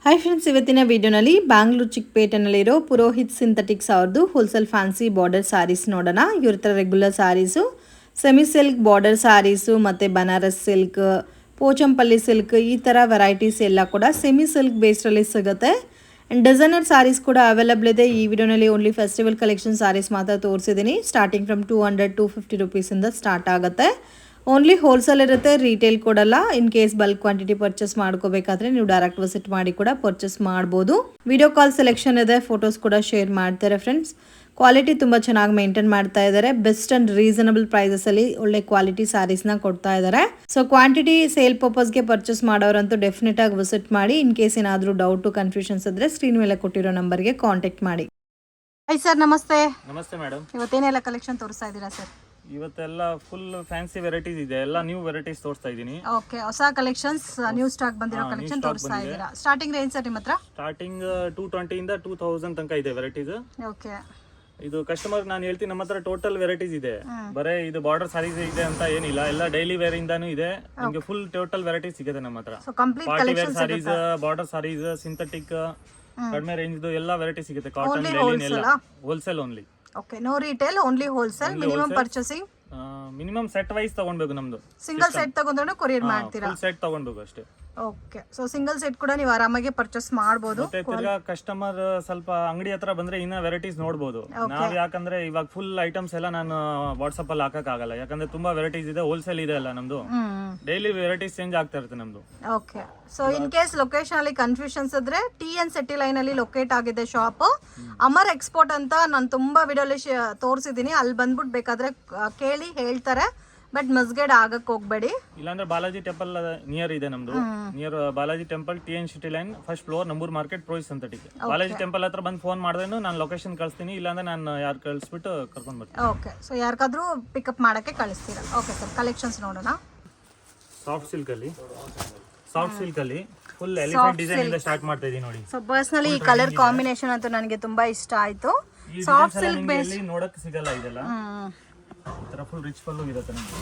Hi friends, ಇವತ್ತಿನ ವಿಡಿಯೋನಲ್ಲಿ ಬ್ಯಾಂಗ್ಳೂರು ಚಿಕ್ಕಪೇಟೆನಲ್ಲಿರೋ ಪುರೋಹಿತ್ ಸಿಂಥೆಟಿಕ್ಸ್ ಅವ್ರದ್ದು ಹೋಲ್ಸೇಲ್ ಫ್ಯಾನ್ಸಿ ಬಾರ್ಡರ್ ಸ್ಯಾರೀಸ್ ನೋಡೋಣ. ಇವ್ರ ಹತ್ರ regular sarees, semi silk border sarees ಮತ್ತು ಬನಾರಸ್ ಸಿಲ್ಕ್, ಪೋಚಂಪಲ್ಲಿ ಸಿಲ್ಕ್ ಈ ಥರ ವೆರೈಟೀಸ್ ಎಲ್ಲ ಕೂಡ ಸೆಮಿ ಸಿಲ್ಕ್ ಬೇಸ್ಡಲ್ಲಿ ಸಿಗುತ್ತೆ. ಆ್ಯಂಡ್ ಡಿಸೈನರ್ ಸ್ಯಾರೀಸ್ ಕೂಡ ಅವೈಲಬಲ್ ಇದೆ. ಈ ವಿಡಿಯೋನಲ್ಲಿ ಓನ್ಲಿ ಫೆಸ್ಟಿವಲ್ ಕಲೆಕ್ಷನ್ ಸ್ಯಾರೀಸ್ ಮಾತ್ರ ತೋರಿಸಿದ್ದೀನಿ. ಸ್ಟಾರ್ಟಿಂಗ್ ಫ್ರಮ್ 200-250 ರುಪೀಸಿಂದ ಸ್ಟಾರ್ಟ್ ಆಗುತ್ತೆ. ಓನ್ಲಿ ಹೋಲ್ಸೇಲ್ ಇರುತ್ತೆ, ರೀಟೇಲ್ ಕೊಡಲ್ಲ. In case bulk quantity purchase ಮಾಡ್ಕೋಬೇಕಾದ್ರೆ ನೀವು ಡೈರೆಕ್ಟ್ ವಿಸಿಟ್ ಮಾಡಿ ಕೂಡ ಪರ್ಚೇಸ್ ಮಾಡ್ಬೋದು. ವಿಡಿಯೋ ಕಾಲ್ ಸೆಲೆಕ್ಷನ್ ಇದೆ, ಫೋಟೋಸ್ ಕೂಡ ಶೇರ್ ಮಾಡ್ತಾರೆ ಫ್ರೆಂಡ್ಸ್. ಕ್ವಾಲಿಟಿ ತುಂಬ ಚೆನ್ನಾಗಿ ಮೇಂಟೈನ್ ಮಾಡ್ತಾ ಇದ್ದಾರೆ. ಬೆಸ್ಟ್ ಅಂಡ್ ರೀಸನಬಲ್ ಪ್ರೈಸಸಲ್ಲಿ ಒಳ್ಳೆ ಕ್ವಾಲಿಟಿ ಸ್ಯಾರೀಸ್ನ ಕೊಡ್ತಾ ಇದ್ದಾರೆ. ಸೊ ಕ್ವಾಂಟಿಟಿ ಸೇಲ್ ಪರ್ಪಸ್ಗೆ ಪರ್ಚೇಸ್ ಮಾಡೋರಂತೂ ಡೆಫಿನೆಟ್ ಆಗಿ ವಿಸಿಟ್ ಮಾಡಿ. ಇನ್ ಕೇಸ್ ಏನಾದರೂ ಡೌಟು ಕನ್ಫ್ಯೂಷನ್ಸ್ ಇದ್ರೆ ಸ್ಕ್ರೀನ್ ಮೇಲೆ ಕೊಟ್ಟಿರೋ ನಂಬರ್ಗೆ ಕಾಂಟ್ಯಾಕ್ಟ್ ಮಾಡಿ. ಹಾಯ್ ಸರ್, ನಮಸ್ತೆ. ನಮಸ್ತೆ ಮೇಡಮ್. ಇವತ್ತೇನೆಲ್ಲ ಕಲೆಕ್ಷನ್ ತೋರಿಸ್ತಾ ಇದ್ದೀರಾ ಸರ್? ಇವತ್ತೆಲ್ಲ ಫುಲ್ ಫ್ಯಾನ್ಸಿ ವೆರೈಟೀಸ್ ಇದೆ, ಎಲ್ಲ ನ್ಯೂ ವೆರೈಟೀಸ್ ತೋರಿಸ್ತಾ ಇದ್ದೀನಿ. ಓಕೆ, ಹೊಸ ಕಲೆಕ್ಷನ್ಸ್, ನ್ಯೂ ಸ್ಟಾಕ್ ಬಂದಿರೋ ಕಲೆಕ್ಷನ್ ತೋರಿಸ್ತಾ ಇದ್ದೀರಾ. ಸ್ಟಾರ್ಟಿಂಗ್ ರೇಂಜ್ ಸರ್ ನಿಮ್ಮ ಹತ್ರ? ಸ್ಟಾರ್ಟಿಂಗ್ 220 ಇಂದ 2000 ತನಕ ಇದೆ ವೆರೈಟೀಸ್. ಓಕೆ, ಇದು ಕಸ್ಟಮರ್ ನಾನು ಹೇಳ್ತೀನಿ, ನಮ್ಮ ಹತ್ರ ಟೋಟಲ್ ವೆರೈಟೀಸ್ ಇದೆ. ಬರೇ ಇದು ಬಾರ್ಡರ್ ಸಾರೀಸ್ ಇದೆ ಅಂತ ಏನಿಲ್ಲ, ಎಲ್ಲ ಡೈಲಿ ವೇರ್ ಇಂದಾನು ಇದೆ. ನಿಮಗೆ ಫುಲ್ ಟೋಟಲ್ ವೆರೈಟೀಸ್ ಸಿಗುತ್ತೆ ನಮ್ಮ ಹತ್ರ. Party wear saris, border saris, synthetic, ಕಡಿಮೆ ರೇಂಜ್ ಎಲ್ಲ ವೆರೈಟಿ ಸಿಗುತ್ತೆ. ಕಾಟನ್, ಲೈನಿನ್ ಎಲ್ಲ wholesale only. Okay, no retail, only wholesale. Minimum purchasing minimum set wise ತಗೊಂಡ್ಬೇಕು. ನಮ್ದು ಸಿಂಗಲ್ ಸೆಟ್ ತಗೊಂಡ್ರೆ ಕೊರಿಯರ್ ಮಾಡ್ತೀರಾ? ಸೆಟ್ ತಗೊಂಡ್ಬೇಕು ಅಷ್ಟೇ. ಓಕೆ, ಸೊ ಸಿಂಗಲ್ ಸೆಟ್ ಕೂಡ ನೀವು ಆರಾಮಾಗಿ ಪರ್ಚೇಸ್ ಮಾಡಬಹುದು. ಕಸ್ಟಮರ್ ಸ್ವಲ್ಪ ಅಂಗಡಿ ಹತ್ರ ಬಂದ್ರೆ ಇನ್ನ ವೆರೈಟೀಸ್ ನೋಡಬಹುದು. ನಾವ್ ಯಾಕಂದ್ರೆ ಇವಾಗ ಫುಲ್ ಐಟಮ್ಸ್ ಎಲ್ಲ ನಾನು ವಾಟ್ಸ್ಆಪ್ ಅಲ್ಲಿ ಹಾಕಕ್ ಆಗಲ್ಲ, ಯಾಕಂದ್ರೆ ತುಂಬಾ ವೆರೈಟೀಸ್ ಇದೆ. ಹೋಲ್ಸೇಲ್ ಇದೆ ಅಲ್ಲ ನಮ್ದು, ಡೈಲಿ ವೆರೈಟೀಸ್ ಚೇಂಜ್ ಆಗ್ತಾ ಇರುತ್ತೆ ನಮ್ದು. Okay, so in case location ಅಲ್ಲಿ ಕನ್ಫ್ಯೂಷನ್ಸ್ ಇದ್ರೆ TN ಸಿಟಿ ಲೈನ್ ಅಲ್ಲಿ ಲೊಕೇಟ್ ಆಗಿದೆ ಶಾಪ್. ಅಮರ್ ಎಕ್ಸ್ಪೋರ್ಟ್ ಅಂತ ನಾನು ತುಂಬಾ ವಿಡಿಯೋಲಿ ತೋರಿಸಿದೀನಿ. ಅಲ್ಲಿ ಬಂದ್ಬಿಟ್ಟು ಬೇಕಾದ್ರೆ ಕೇಳಿ ಹೇಳ್ತಾರೆ, ಬಟ್ ಮಸ್ಗೇಡ್ ಆಗಕ್ ಹೋಗ್ಬೇಡಿ. ಇಲ್ಲಾಂದ್ರೆ ಬಾಲಾಜಿ ಟೆಂಪಲ್ ನಿಯರ್ ಇದೆ ನಮ್ದು. Near Balaji temple, TN city line, first floor, Nambur market, ಪ್ರೋಯಿಸ್ ಸಿಂಥೆಟಿಕ್. ಬಾಲಾಜಿ ಟೆಂಪಲ್ ಹತ್ರ ಬಂದು ಫೋನ್ ಮಾಡಿದ್ರೇನು ನಾನು ಲೊಕೇಶನ್ ಕಳಿಸ್ತೀನಿ, ಇಲ್ಲಾಂದ್ರೆ ನಾನು ಯಾರು ಕಳಿಸ್ಬಿಟ್ಟು ಕರ್ಕೊಂಡ್ ಬರ್ತೀನಿ. ಓಕೆ, ಸೊ ಯಾರಿಗಾದ್ರೂ ಪಿಕಪ್ ಮಾಡಕ್ಕೆ ಕಳಿಸ್ತೀರಾ? ಓಕೆ ಸರ್, ಕಲೆಕ್ಷನ್ಸ್ ನೋಡೋಣ. ಸಾಫ್ಟ್ ಸಿಲ್ಕ್ ಅಲ್ಲಿ ಫುಲ್ ಎಲಿಫೆಂಟ್ ಡಿಸೈನ್ ಇಂದ ಸ್ಟಾರ್ಟ್ ಮಾಡ್ತಾ ಇದೀನಿ ನೋಡಿ. ಸೊ ಪರ್ಸನಲಿ ಈ ಕಲರ್ ಕಾಂಬಿನೇಷನ್ ಅಂತೂ ನನಗೆ ತುಂಬಾ ಇಷ್ಟ ಆಯ್ತು. ಸಾಫ್ಟ್ ಸಿಲ್ಕ್ ಬೇಸ್ ನೋಡಕ್ಕೆ ಸಿಗಲ್ಲ ಇದೆಲ್ಲ. ಈ ತರ ಫುಲ್ ರಿಚ್ ಪಲ್ಲು ಇರುತ್ತೆ ನಮಗೆ.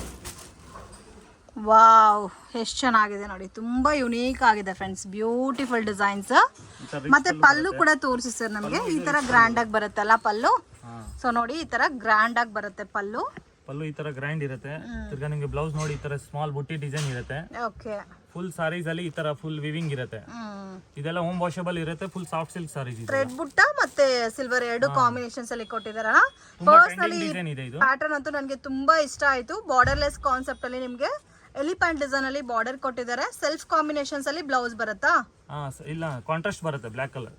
ವಾವ್, ಎಷ್ಟು ಚೆನ್ನಾಗಿದೆ ನೋಡಿ, ತುಂಬಾ ಯುನೀಕ್ ಆಗಿದೆ ಫ್ರೆಂಡ್ಸ್. Beautiful designs. ಮತ್ತೆ ಪಲ್ಲು ಕೂಡ ತೋರಿಸಿ ಸರ್ ನಮಗೆ. ಈ ತರ ಗ್ರ್ಯಾಂಡ್ ಆಗಿ ಬರುತ್ತಲ್ಲ ಪಲ್ಲು. ಸೊ ನೋಡಿ, ಈ ತರ ಗ್ರ್ಯಾಂಡ್ ಆಗಿ ಬರುತ್ತೆ ಪಲ್ಲು. ಈ ತರ ಗ್ರ್ಯಾಂಡ್ ಇರುತ್ತೆ. ತಿರ್ಗಾ ನಿಮಗೆ ಬ್ಲೌಸ್ ನೋಡಿ, ಈ ತರ ಸ್ಮಾಲ್ ಬುಟ್ಟಿ ಡಿಸೈನ್ ಇರುತ್ತೆ. ಓಕೆ, ಫುಲ್ ಸಾರೀಸ್ ಅಲ್ಲಿ ಈ ತರ ಫುಲ್ ವಿವಿಂಗ್ ಇರುತ್ತೆ. ಇದೆಲ್ಲ ಹೋಮ್ ವಾಷಬಲ್ ಇರುತ್ತೆ. ಫುಲ್ ಸಾಫ್ಟ್ ಸಿಲ್ಕ್ ಸಾರೀಸ್ ಇದೆ. ಥ್ರೆಡ್ ಬುಟ್ಟ ಮತ್ತೆ ಸಿಲ್ವರ್ ಎರಡು ಕಾಂಬಿನೇಷನ್ಸ್ ಅಲ್ಲಿ ಕೊಟ್ಟಿದಾರ. ಪರ್ಸನಲಿ ಪ್ಯಾಟರ್ನ್ ಅಂತೂ ನನಗೆ ತುಂಬಾ ಇಷ್ಟ ಆಯ್ತು. ಬಾರ್ಡರ್ಲೆಸ್ ಕಾನ್ಸೆಪ್ಟ್ ಅಲ್ಲಿ ನಿಮ್ಗೆ ಎಲಿಫೆಂಟ್ ಡಿಸೈನ್ ಅಲ್ಲಿ ಬಾರ್ಡರ್ ಕೊಟ್ಟಿದ್ದಾರೆ. ಸೆಲ್ಫ್ ಕಾಂಬಿನೇಷನ್ಸ್ ಅಲ್ಲಿ ಬ್ಲೌಸ್ ಬರುತ್ತಾ? ಇಲ್ಲ, ಕಾಂಟ್ರಾಸ್ಟ್ ಬರುತ್ತೆ, ಬ್ಲಾಕ್ ಕಲರ್.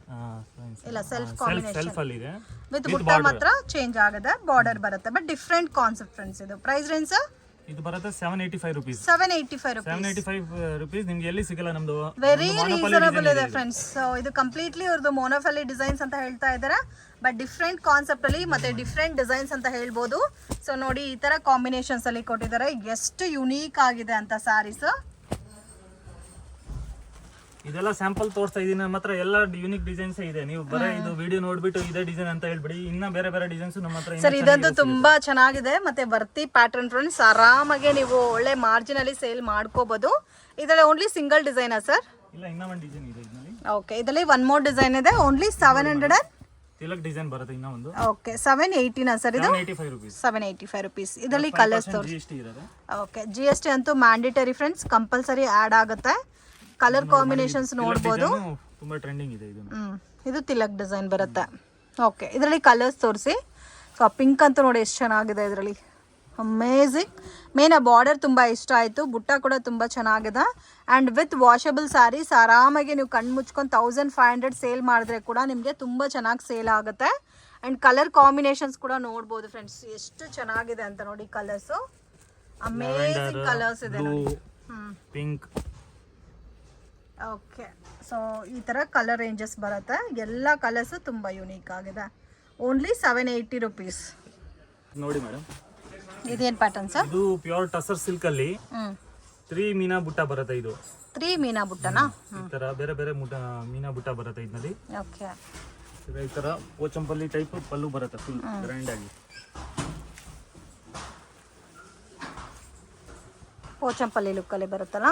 ಇಲ್ಲ, ಸೆಲ್ಫ್ ಕಾಂಬಿನೇಷನ್ ಸೆಲ್ಫ್ ಅಲ್ಲಿ ಇದೆ. ವಿತ್ ಬುಟ್ಟ ಮಾತ್ರ ಚೇಂಜ್ ಆಗಿದೆ, ಬಾರ್ಡರ್ ಬರುತ್ತೆ. But different concept friends. ಇದು ಪ್ರೈಸ್ ರೇಂಜ್ ಇದು ಬರುತ್ತೆ 785 ರುಪೀಸ್. 785 ರುಪೀಸ್ ನಿಮ್ಗೆ ಎಲ್ಲಿ ಸಿಗಲ್ಲ. ನಮ್ದು ವೆರಿ ರೀಸನಬಲ್ ಇದೆ ಫ್ರೆಂಡ್ಸ್. ಸೊ ಇದು ಕಂಪ್ಲೀಟ್ಲಿ ಇವ್ರದ್ದು ಮೋನೋಫಲಿ ಡಿಸೈನ್ಸ್ ಅಂತ ಹೇಳ್ತಾ ಇದ್ದಾರೆ. ಬಟ್ ಡಿಫ್ರೆಂಟ್ ಕಾನ್ಸೆಪ್ಟ್ ಅಲ್ಲಿ ಮತ್ತೆ ಡಿಫ್ರೆಂಟ್ ಡಿಸೈನ್ಸ್ ಅಂತ ಹೇಳ್ಬೋದು. ಸೊ ನೋಡಿ, ಈ ತರ ಕಾಂಬಿನೇಷನ್ಸ್ ಅಲ್ಲಿ ಕೊಟ್ಟಿದ್ದಾರೆ. ಎಷ್ಟು ಯುನೀಕ್ ಆಗಿದೆ ಅಂತ ಸ್ಯಾರೀಸ್. ಇದೆಲ್ಲ ಸ್ಯಾಂಪಲ್ ತೋರಿಸ್ತಾ ಇದೀನಿ. ನಮ್ಮ ಹತ್ರ ಎಲ್ಲ ಯೂನಿಕ್ ಡಿಸೈನ್ಸ್ ಇದೆ. ನೀವು ಬರೀ ಇದು ವಿಡಿಯೋ ನೋಡ್ಬಿಟ್ಟು ಇದೇ ಡಿಸೈನ್ ಅಂತ ಹೇಳ್ಬಿಡಿ. ಇನ್ನ ಬೇರೆ ಬೇರೆ ಡಿಸೈನ್ಸ್ ನಮ್ಮ ಹತ್ರ. ಸರ್, ಇದಂತೂ ತುಂಬಾ ಚೆನ್ನಾಗಿದೆ. ಮತ್ತೆ ವರ್ತಿ ಪ್ಯಾಟರ್ನ್ ಫ್ರೆಂಡ್ಸ್. ಆರಾಮಾಗಿ ನೀವು ಒಳ್ಳೆ ಮಾರ್ಜಿನ್ ಅಲ್ಲಿ ಸೇಲ್ ಮಾಡ್ಕೋಬಹುದು. ಇದರಲ್ಲಿ ಓನ್ಲಿ ಸಿಂಗಲ್ ಡಿಸೈನಾ ಸರ್? ಇಲ್ಲ, ಇನ್ನ ಒಂದು ಡಿಸೈನ್ ಇದೆ ಇದರಲ್ಲಿ. ಓಕೆ, ಇದರಲ್ಲಿ ಒನ್ ಮೋರ್ ಡಿಸೈನ್ ಇದೆ. ಓನ್ಲಿ 700 ತಿಲಕ್ ಡಿಸೈನ್ ಬರುತ್ತೆ ಇನ್ನ ಒಂದು. ಓಕೆ, 780 ಸರ್ ಇದು? 785 ರುಪೀಸ್. ಇದರಲ್ಲಿ ಕಲರ್ಸ್ ತೋರಿಸಿ. GST ಇರುತ್ತೆ. ಓಕೆ, GST ಅಂತೂ ಮ್ಯಾಂಡೇಟರಿ ಫ್ರೆಂಡ್ಸ್, ಕಂಪಲ್ಸರಿ ಆಡ್ ಆಗುತ್ತೆ. ಕಲರ್ ಕಾಂಬಿನೇಷನ್ಸ್ ನೋಡಬಹುದು. ತುಂಬಾ ಟ್ರೆಂಡಿಂಗ್ ಇದೆ ಇದು. ಇದು ತಿಲಕ್ ಡಿಸೈನ್ ಬರುತ್ತೆ. ಓಕೆ, ಇದರಲ್ಲಿ ಕಲರ್ಸ್ ತೋರಿಸಿ. ಸೊ ಪಿಂಕ್ ಅಂತೂ ನೋಡಿ ಎಷ್ಟು ಚೆನ್ನಾಗಿದೆ ಇದರಲ್ಲಿ. ಅಮೇಝಿಂಗ್. ಮೇನ್ ಆ ಬಾರ್ಡರ್ ತುಂಬ ಇಷ್ಟ ಆಯಿತು. ಬುಟ್ಟ ಕೂಡ ತುಂಬ ಚೆನ್ನಾಗಿದೆ. And with washable sarees. ಆರಾಮಾಗಿ ನೀವು ಕಣ್ಣು ಮುಚ್ಕೊಂಡು 1500 ಸೇಲ್ ಮಾಡಿದ್ರೆ ಕೂಡ ನಿಮಗೆ ತುಂಬ ಚೆನ್ನಾಗಿ ಸೇಲ್ ಆಗುತ್ತೆ. ಆ್ಯಂಡ್ ಕಲರ್ ಕಾಂಬಿನೇಷನ್ಸ್ ಕೂಡ ನೋಡ್ಬೋದು ಫ್ರೆಂಡ್ಸ್, ಎಷ್ಟು ಚೆನ್ನಾಗಿದೆ ಅಂತ ನೋಡಿ. ಕಲರ್ಸು ಅಮೇಝಿಂಗ್ ಕಲರ್ಸ್ ಇದೆ ನೋಡಿ. ಪಿಂಕ್. ಓಕೆ, ಸೊ ಈ ಥರ ಕಲರ್ ರೇಂಜಸ್ ಬರುತ್ತೆ. ಎಲ್ಲ ಕಲರ್ಸು ತುಂಬ ಯುನೀಕ್ ಆಗಿದೆ. Only 780 rupees. ನೋಡಿ ಮೇಡಮ್, ಇದೇನು ಪ್ಯಾಟರ್ನ್ ಸರ್? ಇದು ಪ್ಯೂರ್ ಟಸರ್ ಸಿಲ್ಕ್ ಅಲ್ಲಿ 3 ಮೀನಾ ಬುಟ್ಟ ಬರುತ್ತೆ. ಇದು 3 ಮೀನಾ ಬುಟ್ಟನಾ? ಈ ತರ ಬೇರೆ ಬೇರೆ ಮೀನಾ ಬುಟ್ಟ ಬರುತ್ತೆ ಇದರಲ್ಲಿ. ಓಕೆ, ಈ ತರ ಪೋಚಂಪಲ್ಲಿ ಟೈಪ್ ಪಲ್ಲು ಬರುತ್ತೆ, ಫುಲ್ ಗ್ರ್ಯಾಂಡ್ ಆಗಿ. ಪೋಚಂಪಲ್ಲಿ ಲುಕ್ಕಲ್ಲಿ ಬರುತ್ತಲ್ಲ.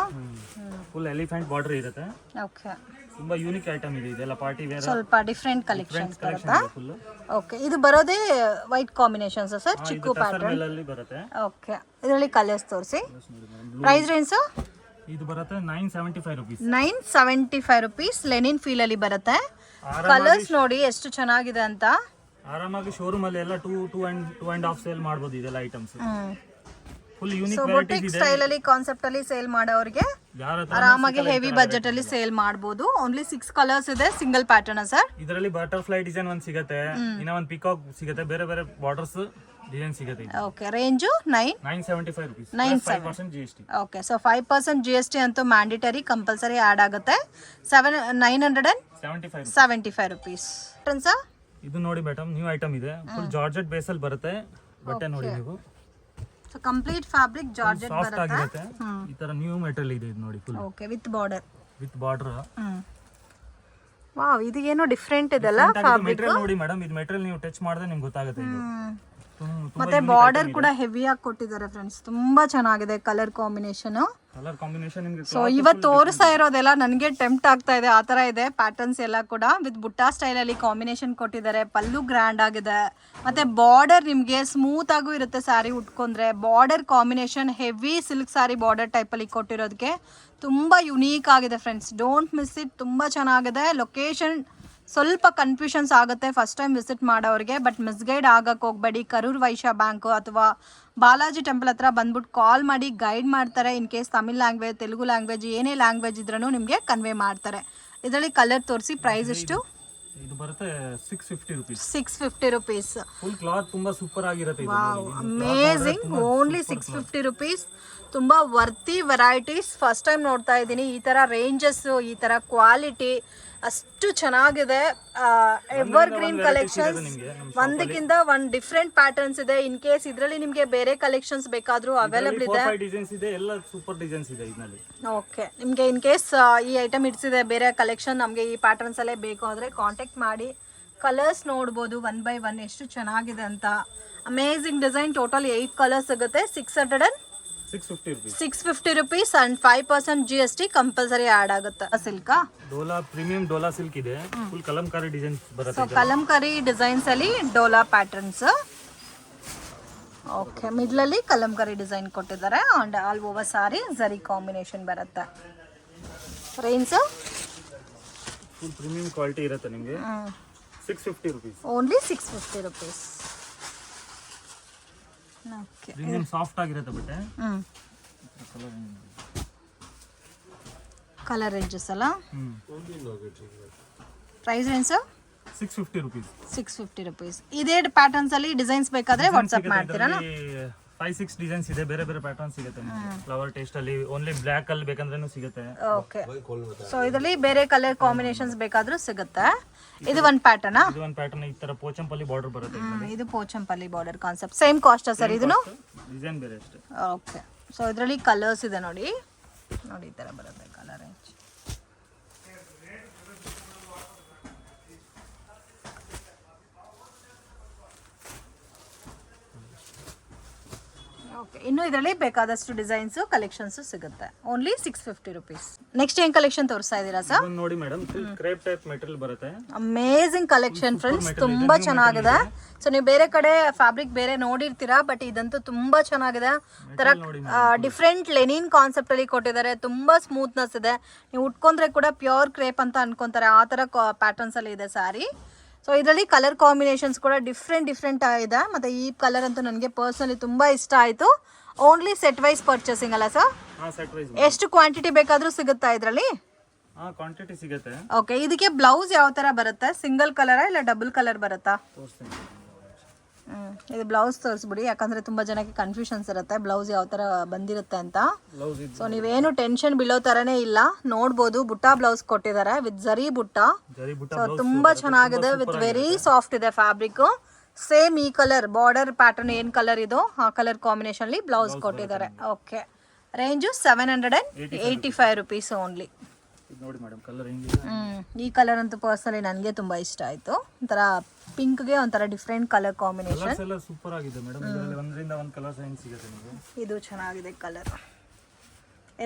ಫುಲ್ ಎಲಿಫೆಂಟ್ ಬಾರ್ಡರ್ ಇರುತ್ತೆ. ಓಕೆ, ತುಂಬಾ ಯೂನಿಕ್ ಐಟಮ್ ಇದೆ. ಇದೆಲ್ಲ ಪಾರ್ಟಿ ವೇರ್ ಸ್ವಲ್ಪ ಡಿಫ್ರೆಂಟ್ ಕಲೆಕ್ಷನ್ಸ್ ಬರುತ್ತಾ? ಓಕೆ, ಇದು ಬರೋದೇ ವೈಟ್ ಕಾಂಬಿನೇಷನ್ಸ್ ಸರ್, ಚಿಕ್ಕು ಪ್ಯಾಟರ್ನ್ ಅಲ್ಲಿ ಬರುತ್ತೆ. ಓಕೆ, ಇದರಲ್ಲಿ ಕಲರ್ಸ್ ತೋರಿಸಿ. ಪ್ರೈಸ್ ರೇಂಜ್ ಇದು ಬರುತ್ತೆ 975 ರುಪೀಸ್. 975 ರುಪೀಸ್. ಲೆನಿನ್ ಫೀಲ್ ಅಲ್ಲಿ ಬರುತ್ತೆ. ಕಲರ್ಸ್ ನೋಡಿ ಎಷ್ಟು ಚೆನ್ನಾಗಿದೆ ಅಂತ. ಆರಾಮಾಗಿ ಶೋರೂಮ್ ಅಲ್ಲಿ ಎಲ್ಲ 2 and half ಸೇಲ್ ಮಾಡಬಹುದು ಇದೆಲ್ಲ items. Full unique so boutique style ಅಲ್ಲಿ ಕಾನ್ಸೆಪ್ಟ್ ಅಲ್ಲಿ ಸೇಲ್ ಮಾಡೋರಿಗೆ ಆರಾಮಾಗಿ ಹೆವಿ ಬಜೆಟ್ ಅಲ್ಲಿ ಸೇಲ್ ಮಾಡಬಹುದು. ಓನ್ಲಿ 6 ಕಲರ್ಸ್ ಇದೆ, ಸಿಂಗಲ್ ಪ್ಯಾಟರ್ನ್ ಸರ್. ಇದರಲ್ಲಿ ಬಟರ್ಫ್ಲೈ ಡಿಸೈನ್ ಒಂದು ಸಿಗುತ್ತೆ, ಇನ್ನ ಒಂದು ಪಿಕಾಕ್ ಸಿಗುತ್ತೆ, ಬೇರೆ ಬೇರೆ ಬಾರ್ಡರ್ಸ್ ಡಿಸೈನ್ ಸಿಗುತ್ತೆ. Okay, range 975 rupees 5% GST. Okay, so 5% GST ಅಂತೂ ಮ್ಯಾಂಡೇಟರಿ ಕಂಪಲ್ಸರಿ ಆಡ್ ಆಗುತ್ತೆ. 975 ರುಪೀಸ್. ಇದು ನೋಡಿ ಮೇಡಮ್, ನ್ಯೂ ಐಟಮ್ ಇದೆ. ಫುಲ್ ಜಾರ್ಜೆಟ್ ಬೇಸ್ ಅಲ್ಲಿ ಬರುತ್ತೆ. ಬಟ್ಟೆ ನೋಡಿ ನೀವು, so complete fabric georgette soft ಬರುತ್ತೆ. ಆಗಿರುತ್ತೆ. ಈ ತರ ನ್ಯೂ ಮೆಟೀರಿಯಲ್ ಇದೆ ಇದು ನೋಡಿ, full okay, with border. Wow, ಇದು ಏನೋ ಡಿಫರೆಂಟ್ ಇದೆಲ್ಲ ಫ್ಯಾಬ್ರಿಕ್. ಮೆಟೀರಿಯಲ್ ನೋಡಿ ಮೇಡಮ್, ಇದು ಮೆಟೀರಿಯಲ್ ನೀವು ಟಚ್ ಮಾಡಿದ್ರೆ ನಿಮ್ಗೆ ಗೊತ್ತಾಗುತ್ತೆ. ಇದು ಮತ್ತೆ ಬಾರ್ಡರ್ ಕೂಡ ಹೆವಿ ಆಗಿ ಕೊಟ್ಟಿದ್ದಾರೆ ಫ್ರೆಂಡ್ಸ್, ತುಂಬಾ ಚೆನ್ನಾಗಿದೆ ಕಲರ್ ಕಾಂಬಿನೇಷನ್. ನಿಮ್ಗೆ ಸೊ ಇವತ್ತು ತೋರಿಸ್ತಾ ಇರೋದೆಲ್ಲ ನನಗೆ ಟೆಂಪ್ಟ್ ಆಗ್ತಾ ಇದೆ, ಆ ತರ ಇದೆ ಪ್ಯಾಟರ್ನ್ಸ್ ಎಲ್ಲ ಕೂಡ. ವಿತ್ ಬುಟ್ಟಾ ಸ್ಟೈಲ್ ಅಲ್ಲಿ ಕಾಂಬಿನೇಷನ್ ಕೊಟ್ಟಿದ್ದಾರೆ. ಪಲ್ಲು ಗ್ರ್ಯಾಂಡ್ ಆಗಿದೆ, ಮತ್ತೆ ಬಾರ್ಡರ್ ನಿಮ್ಗೆ ಸ್ಮೂತ್ ಆಗು ಇರುತ್ತೆ ಸ್ಯಾರಿ ಉಟ್ಕೊಂಡ್ರೆ. Border combination heavy silk sari border type ಅಲ್ಲಿ ಕೊಟ್ಟಿರೋದಕ್ಕೆ ತುಂಬಾ ಯುನೀಕ್ ಆಗಿದೆ ಫ್ರೆಂಡ್ಸ್. ಡೋಂಟ್ ಮಿಸ್ ಇಟ್, ತುಂಬಾ ಚೆನ್ನಾಗಿದೆ. ಲೊಕೇಶನ್ ಸ್ವಲ್ಪ ಕನ್ಫ್ಯೂಷನ್ಸ್ ಆಗುತ್ತೆ ಫಸ್ಟ್ ಟೈಮ್ ವಿಸಿಟ್ ಮಾಡೋರಿಗೆ, ಬಟ್ ಮಿಸ್ಗೈಡ್ ಆಗಕ್ಕೆ ಹೋಗಬೇಡಿ. ಕರೂರ್ ವೈಶ್ಯ ಬ್ಯಾಂಕು ಅಥವಾ ಬಾಲಾಜಿ ಟೆಂಪಲ್ ಹತ್ರ ಬಂದ್ಬಿಟ್ಟು ಕಾಲ್ ಮಾಡಿ ಗೈಡ್ ಮಾಡ್ತಾರೆ. In case Tamil language, Telugu language, ಏನೇ ಲ್ಯಾಂಗ್ವೇಜ್ ಇದ್ರೂ ನಿಮಗೆ ಕನ್ವೆ ಮಾಡ್ತಾರೆ. ಇದರಲ್ಲಿ ಕಲರ್ ತೋರಿಸಿ. ಪ್ರೈಸ್ ಎಷ್ಟು? ಇದು ಬರುತ್ತೆ 650 rupees. 650 rupees. ಫುಲ್ ಕ್ಲಾತ್ ತುಂಬಾ ಸೂಪರ್ ಆಗಿರುತ್ತೆ. Wow, amazing. Only 650 rupees. ತುಂಬಾ ವರ್ತಿ ವೆರೈಟೀಸ್ ಫಸ್ಟ್ ಟೈಮ್ ನೋಡ್ತಾ ಇದ್ದೀನಿ. ಈ ತರ ರೇಂಜಸ್, ಈ ತರ ಕ್ವಾಲಿಟಿ ಅಷ್ಟು ಚೆನ್ನಾಗಿದೆ. ಎವರ್ ಗ್ರೀನ್ ಕಲೆಕ್ಷನ್ಸ್, ಒಂದಕ್ಕಿಂತ ಒಂದು ಡಿಫ್ರೆಂಟ್ ಪ್ಯಾಟರ್ನ್ಸ್ ಇದೆ. ಇನ್ ಕೇಸ್ ಇದರಲ್ಲಿ ನಿಮಗೆ ಬೇರೆ ಕಲೆಕ್ಷನ್ಸ್ ಬೇಕಾದ್ರೂ ಅವೈಲೇಬಲ್ ಇದೆ. ಓಕೆ, ನಿಮಗೆ ಇನ್ ಕೇಸ್ ಈ ಐಟಮ್ ಇಡ್ಸಿದೆ, ಬೇರೆ ಕಲೆಕ್ಷನ್ ನಮಗೆ ಈ ಪ್ಯಾಟರ್ನ್ಸ್ ಅಲ್ಲೇ ಬೇಕು ಅಂದ್ರೆ ಕಾಂಟ್ಯಾಕ್ಟ್ ಮಾಡಿ. ಕಲರ್ಸ್ ನೋಡ್ಬೋದು 1 by 1 ಎಷ್ಟು ಚೆನ್ನಾಗಿದೆ ಅಂತ. Amazing design. ಟೋಟಲ್ 8 ಕಲರ್ಸ್ ಸಿಗುತ್ತೆ. 650 rupees and 5% GST compulsory add ಆಗುತ್ತೆ. Silk dola premium dola silk ಇದೆ. ಫುಲ್ ಕಲಂಕಾರಿ ಡಿಸೈನ್ಸ್ ಬರುತ್ತೆ. ಸೊ ಕಲಂಕಾರಿ ಡಿಸೈನ್ಸ್ ಅಲ್ಲಿ ಡೋಲಾ ಪ್ಯಾಟರ್ನ್ಸ್. ಓಕೆ, ಮಿಡ್ಲ್ ಅಲ್ಲಿ ಕಲಂಕಾರಿ ಡಿಸೈನ್ ಕೊಟ್ಟಿದ್ದಾರೆ. And all over sari zari combination ಬರುತ್ತೆ. ರೇಂಜ್ ಫುಲ್ ಪ್ರೀಮಿಯಂ ಕ್ವಾಲಿಟಿ ಇರುತ್ತೆ ನಿಮಗೆ. 650 rupees. Only 650 rupees. Okay, premium soft ಆಗಿರುತ್ತೆ ಬಟ್ಟೆ. ಕಲರ್ ರೇಂಜಸ್ ಅಲ್ಲ. Price range 650 rupees. 650 rupees. ಇದೇ ಪ್ಯಾಟರ್ನ್ಸ್ ಅಲ್ಲಿ ಡಿಸೈನ್ಸ್ ಬೇಕಾದ್ರೆ ವಾಟ್ಸ್ಆಪ್ ಮಾಡ್ತೀರಾ? 5-6 ಡಿಸೈನ್ಸ್ ಇದೆ. ಬೇರೆ ಬೇರೆ ಪ್ಯಾಟರ್ನ್ ಸಿಗುತ್ತೆ ನಿಮಗೆ. ಫ್ಲವರ್ ಟೇಸ್ಟ್ ಅಲ್ಲಿ ಓನ್ಲಿ ಬ್ಲಾಕ್ ಅಲ್ಲಿ ಬೇಕಂದ್ರೂ ಸಿಗುತ್ತೆ. ಓಕೆ, ಸೊ ಇದರಲ್ಲಿ ಬೇರೆ ಕಲರ್ ಕಾಂಬಿನೇಷನ್ಸ್ ಬೇಕಾದ್ರೂ ಸಿಗುತ್ತೆ. ಇದು ಒಂದು ಪ್ಯಾಟರ್ನ್. ಇದು ಒಂದು ಪ್ಯಾಟರ್ನ್. ಈ ತರ ಪೋಚಂಪಲ್ಲಿ ಬಾರ್ಡರ್ ಬರುತ್ತೆ. ಇದು Pochampally border concept. Same cost sir ಇದನ್ನು? ಡಿಸೈನ್ ಬೇರೆ ಅಷ್ಟೇ. ಓಕೆ, ಸೊ ಇದರಲ್ಲಿ ಕಲರ್ಸ್ ಇದೆ ನೋಡಿ. ನೋಡಿ ಈ ತರ ಬರುತ್ತೆ ಕಲರ್ ರೇಂಜ್. ಓಕೆ, ಇನ್ನು ಇದರಲ್ಲಿ ಬೇಕಾದಷ್ಟು ಡಿಸೈನ್ಸ್ ಕಲೆಕ್ಷನ್ಸ್ ಸಿಗುತ್ತೆ. Only 650 rupees. ನೆಕ್ಸ್ಟ್ ಏನ್ ಕಲೆಕ್ಷನ್ ತೋರಿಸ್ತಾ ಇದ್ದೀರಾ ಸರ್? ನೋಡಿ ಮೇಡಮ್, ಕ್ರೇಪ್ ಟೈಪ್ ಮೆಟೀರಿಯಲ್ ಬರುತ್ತೆ. ಅಮೇಜಿಂಗ್ ಕಲೆಕ್ಷನ್ ಫ್ರೆಂಡ್ಸ್, ತುಂಬಾ ಚೆನ್ನಾಗಿದೆ. ಸೊ ನೀವು ಬೇರೆ ಕಡೆ ಫ್ಯಾಬ್ರಿಕ್ ಬೇರೆ ನೋಡಿರ್ತೀರಾ, ಬಟ್ ಇದಂತೂ ತುಂಬಾ ಚೆನ್ನಾಗಿದೆ. ತರ ಡಿಫ್ರೆಂಟ್ ಲೆನಿನ್ ಕಾನ್ಸೆಪ್ಟ್ ಅಲ್ಲಿ ಕೊಟ್ಟಿದ್ದಾರೆ. ತುಂಬಾ ಸ್ಮೂತ್ನೆಸ್ ಇದೆ. ನೀವು ಉಟ್ಕೊಂಡ್ರೆ ಕೂಡ ಪ್ಯೂರ್ ಕ್ರೇಪ್ ಅಂತ ಅನ್ಕೊಂತಾರೆ, ಆ ತರ ಪ್ಯಾಟರ್ನ್ಸ್ ಅಲ್ಲಿ ಇದೆ ಸ್ಯಾರಿ. ಸೊ ಇದರಲ್ಲಿ ಕಲರ್ ಕಾಂಬಿನೇಷನ್ಸ್ ಕೂಡ ಡಿಫ್ರೆಂಟ್ ಇದೆ. ಮತ್ತೆ ಈ ಕಲರ್ ಅಂತೂ ನನಗೆ ಪರ್ಸನಲಿ ತುಂಬಾ ಇಷ್ಟ ಆಯ್ತು. ಓನ್ಲಿ ಸೆಟ್ ವೈಸ್ ಪರ್ಚೇಸಿಂಗ್ ಅಲ್ಲ ಸರ್? ಎಷ್ಟು ಕ್ವಾಂಟಿಟಿ ಬೇಕಾದ್ರೂ ಸಿಗುತ್ತಾ ಇದರಲ್ಲಿ? ಕ್ವಾಂಟಿಟಿ ಸಿಗುತ್ತೆ. ಓಕೆ, ಇದಕ್ಕೆ ಬ್ಲೌಸ್ ಯಾವ ತರ ಬರುತ್ತೆ? ಸಿಂಗಲ್ ಕಲರ್ ಇಲ್ಲ ಡಬಲ್ ಕಲರ್ ಬರುತ್ತಾ? ಇದು ಬ್ಲೌಸ್ ತೋರಿಸ್ಬಿಡಿ, ಯಾಕಂದ್ರೆ ತುಂಬಾ ಜನಕ್ಕೆ ಕನ್ಫ್ಯೂಷನ್ಸ್ ಇರುತ್ತೆ ಬ್ಲೌಸ್ ಯಾವ ತರ ಬಂದಿರುತ್ತೆ ಅಂತ. ಸೊ ನೀವೇನು ಟೆನ್ಷನ್ ಬೀಳೋ ತರನೇ ಇಲ್ಲ. ನೋಡ್ಬೋದು, ಬುಟ್ಟಾ ಬ್ಲೌಸ್ ಕೊಟ್ಟಿದ್ದಾರೆ ವಿತ್ ಜರಿ ಬುಟ್ಟಾ. ಸೊ ತುಂಬಾ ಚೆನ್ನಾಗಿದೆ. ವಿತ್ ವೆರಿ ಸಾಫ್ಟ್ ಇದೆ ಫ್ಯಾಬ್ರಿಕ್. ಸೇಮ್ ಈ ಕಲರ್ ಬಾರ್ಡರ್ ಪ್ಯಾಟರ್ನ್ ಏನ್ ಕಲರ್ ಇದು ಆ ಕಲರ್ ಕಾಂಬಿನೇಷನ್ ಅಲ್ಲಿ ಬ್ಲೌಸ್ ಕೊಟ್ಟಿದ್ದಾರೆ. Okay, range 785 rupees only. ನೋಡಿ ಮೇಡಮ್, ಕಲರ್ ಹೆಂಗಿದೆ. ಈ ಕಲರ್ ಅಂತೂ ಪರ್ಸನಲಿ ನನಗೆ ತುಂಬಾ ಇಷ್ಟ ಆಯ್ತು. ಒಂಥರ ಪಿಂಕ್ ಗೆ ಒಂಥರ ಡಿಫ್ರೆಂಟ್ ಕಲರ್ ಕಾಂಬಿನೇಷನ್. ಎಲ್ಲ ಸೂಪರ್ ಆಗಿದೆ ಮೇಡಮ್. ಇದರಲ್ಲಿ ಒಂದರಿಂದ ಒಂದು ಕಲರ್ ಸೈನ್ ಸಿಗುತ್ತೆ ನಿಮಗೆ. ಇದು ಚೆನ್ನಾಗಿದೆ ಕಲರ್.